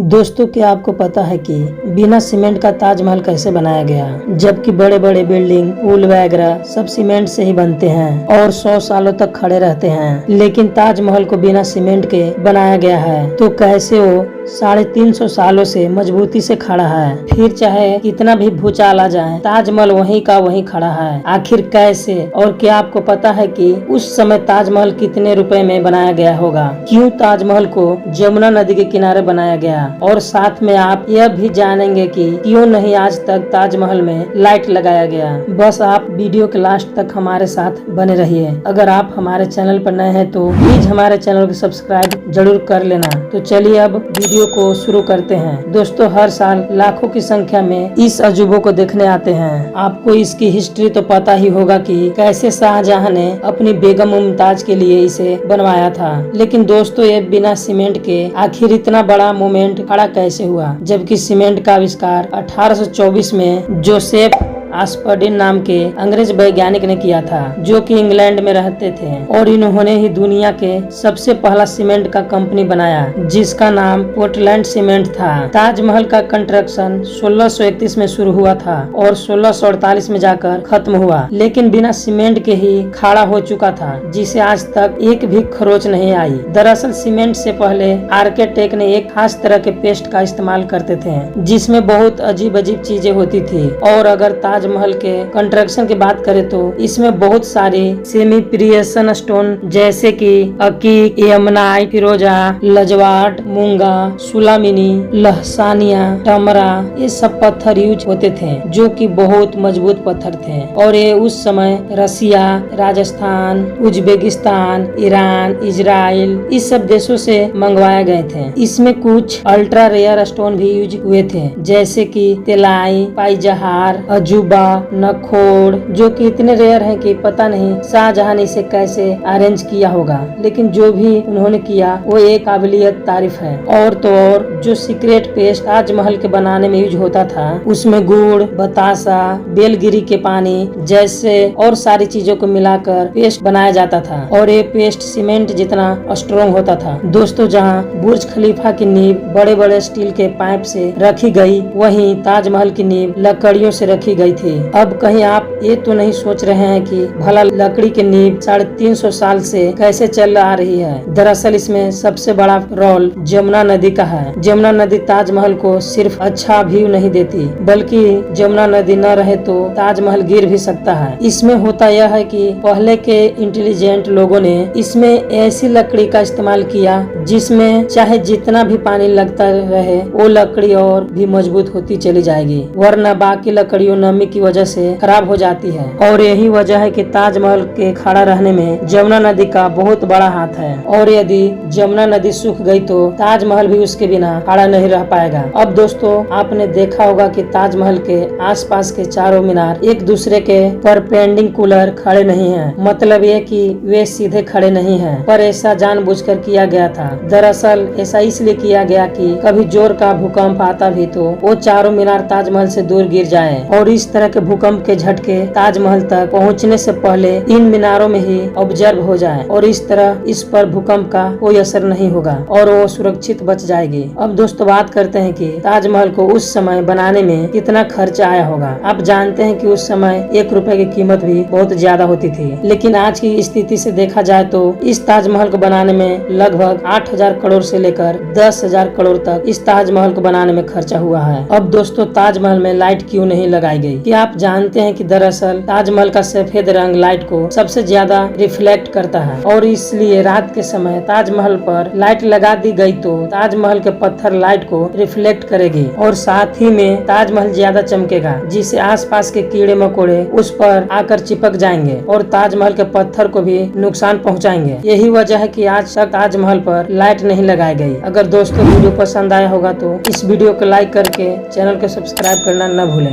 दोस्तों, क्या आपको पता है कि बिना सीमेंट का ताजमहल कैसे बनाया गया? जबकि बड़े बड़े बिल्डिंग, पुल वगैरह सब सीमेंट से ही बनते हैं और 100 सालों तक खड़े रहते हैं, लेकिन ताजमहल को बिना सीमेंट के बनाया गया है। तो कैसे वो 350 सालों से मजबूती से खड़ा है? फिर चाहे कितना भी भूचाल आ जाए, ताजमहल वहीं का वहीं खड़ा है। आखिर कैसे? और क्या आपको पता है कि उस समय ताजमहल कितने रुपए में बनाया गया होगा? क्यों ताजमहल को जमुना नदी के किनारे बनाया गया? और साथ में आप यह भी जानेंगे कि क्यों नहीं आज तक ताजमहल में लाइट लगाया गया। बस आप वीडियो के लास्ट तक हमारे साथ बने रहिए। अगर आप हमारे चैनल पर नए हैं तो प्लीज हमारे चैनल को सब्सक्राइब जरूर कर लेना। तो चलिए अब वीडियो को शुरू करते हैं। दोस्तों, हर साल लाखों की संख्या में इस अजूबों को देखने आते हैं। आपको इसकी हिस्ट्री तो पता ही होगा कि कैसे शाहजहां ने अपनी बेगम मुमताज के लिए इसे बनवाया था। लेकिन दोस्तों, ये बिना सीमेंट के आखिर इतना बड़ा मोमेंट खड़ा कैसे हुआ? जबकि सीमेंट का आविष्कार 1824 में जोसेफ आस्पर्डिन नाम के अंग्रेज वैज्ञानिक ने किया था, जो कि इंग्लैंड में रहते थे, और इन्होंने ही दुनिया के सबसे पहला सीमेंट का कंपनी बनाया, जिसका नाम पोर्टलैंड सीमेंट था। ताजमहल का कंस्ट्रक्शन 1631 में शुरू हुआ था और 1648 में जाकर खत्म हुआ, लेकिन बिना सीमेंट के ही खड़ा हो चुका था, जिसे आज तक एक भी खरोच नहीं आई। दरअसल सीमेंट से पहले आर्किटेक्ट ने एक खास तरह के पेस्ट का इस्तेमाल करते थे, जिसमें बहुत अजीब अजीब चीजें होती थी। और अगर ताजमहल के कंस्ट्रक्शन की बात करें तो इसमें बहुत सारी सेमी प्रियसन स्टोन जैसे कि अकीक, यमनाइट, फिरोजा, लजवाट, मूंगा, सुलामिनी, लहसानिया, टमरा, ये सब पत्थर यूज होते थे, जो कि बहुत मजबूत पत्थर थे। और ये उस समय रसिया, राजस्थान, उज्बेकिस्तान, ईरान, इजराइल, इस सब देशों से मंगवाए गए थे। इसमें कुछ अल्ट्रा रेयर स्टोन भी यूज हुए थे, जैसे कि तेलाई, पाइजहार, अजूबा, नखोड़, जो कि इतने रेयर हैं कि पता नहीं शाहजहां ने इसे कैसे अरेंज किया होगा। लेकिन जो भी उन्होंने किया वो एक काबिलियत तारीफ है। और तो और जो सीक्रेट पेस्ट ताजमहल के बनाने में यूज होता था, उसमें गुड़, बतासा, बेलगिरी के पानी जैसे और सारी चीजों को मिलाकर पेस्ट बनाया जाता था, और ये पेस्ट सीमेंट जितना स्ट्रॉन्ग होता था। दोस्तों, जहाँ बुर्ज खलीफा की नींव बड़े बड़े स्टील के पाइप से रखी गई, वहीं ताजमहल की नींव लकड़ियों से रखी गई थी। अब कहीं आप ये तो नहीं सोच रहे हैं कि भला लकड़ी की नींव 350 साल से कैसे चल आ रही है? दरअसल इसमें सबसे बड़ा रोल जमुना नदी का है। जमुना नदी ताजमहल को सिर्फ अच्छा व्यू नहीं देती, बल्कि जमुना नदी न रहे तो ताजमहल गिर भी सकता है। इसमें होता यह है कि पहले के इंटेलिजेंट लोगों ने इसमें ऐसी लकड़ी का इस्तेमाल किया जिसमें चाहे जितना भी पानी लगता रहे, वो लकड़ी और भी मजबूत होती चली जाएगी, वरना बाकी लकड़ियों नमी की वजह से खराब हो जाती है। और यही वजह है कि ताजमहल के खड़ा रहने में जमुना नदी का बहुत बड़ा हाथ है। और यदि जमुना नदी सूख गई तो ताजमहल भी उसके बिना खड़ा नहीं रह पाएगा। अब दोस्तों, आपने देखा होगा कि ताजमहल के आसपास के चारों मीनार एक दूसरे के परपेंडिकुलर खड़े नहीं हैं। मतलब ये कि वे सीधे खड़े नहीं हैं, पर ऐसा जानबूझकर किया गया था। दरअसल ऐसा इसलिए किया गया कि कभी जोर का भूकंप आता भी तो वो चारों मीनार ताजमहल से दूर गिर जाए, और इस तरह के भूकंप के झटके ताजमहल तक पहुंचने से पहले इन मीनारों में ही ऑब्जर्व हो जाए, और इस तरह इस पर भूकंप का कोई असर नहीं होगा और वो सुरक्षित बच जाएगी। अब दोस्तों, बात करते हैं कि ताजमहल को उस समय बनाने में कितना खर्चा आया होगा। आप जानते हैं कि उस समय 1 रुपए की कीमत भी बहुत ज्यादा होती थी, लेकिन आज की स्थिति से देखा जाए तो इस ताजमहल को बनाने में लगभग 8,000 करोड़ से लेकर 10,000 करोड़ तक इस ताजमहल को बनाने में खर्चा हुआ है। अब दोस्तों, ताजमहल में लाइट क्यों नहीं लगाई गई? क्या आप जानते हैं कि दरअसल ताजमहल का सफेद रंग लाइट को सबसे ज्यादा रिफ्लेक्ट करता है, और इसलिए रात के समय ताजमहल पर लाइट लगा दी गई तो ताजमहल के पत्थर लाइट को रिफ्लेक्ट करेगी, और साथ ही में ताजमहल ज्यादा चमकेगा, जिससे आसपास के कीड़े मकोड़े उस पर आकर चिपक जाएंगे और ताजमहल के पत्थर को भी नुकसान पहुंचाएंगे। यही वजह है कि आज तक ताजमहल पर लाइट नहीं लगाई गई। अगर दोस्तों वीडियो पसंद आया होगा तो इस वीडियो को लाइक करके चैनल को सब्सक्राइब करना न भूलें।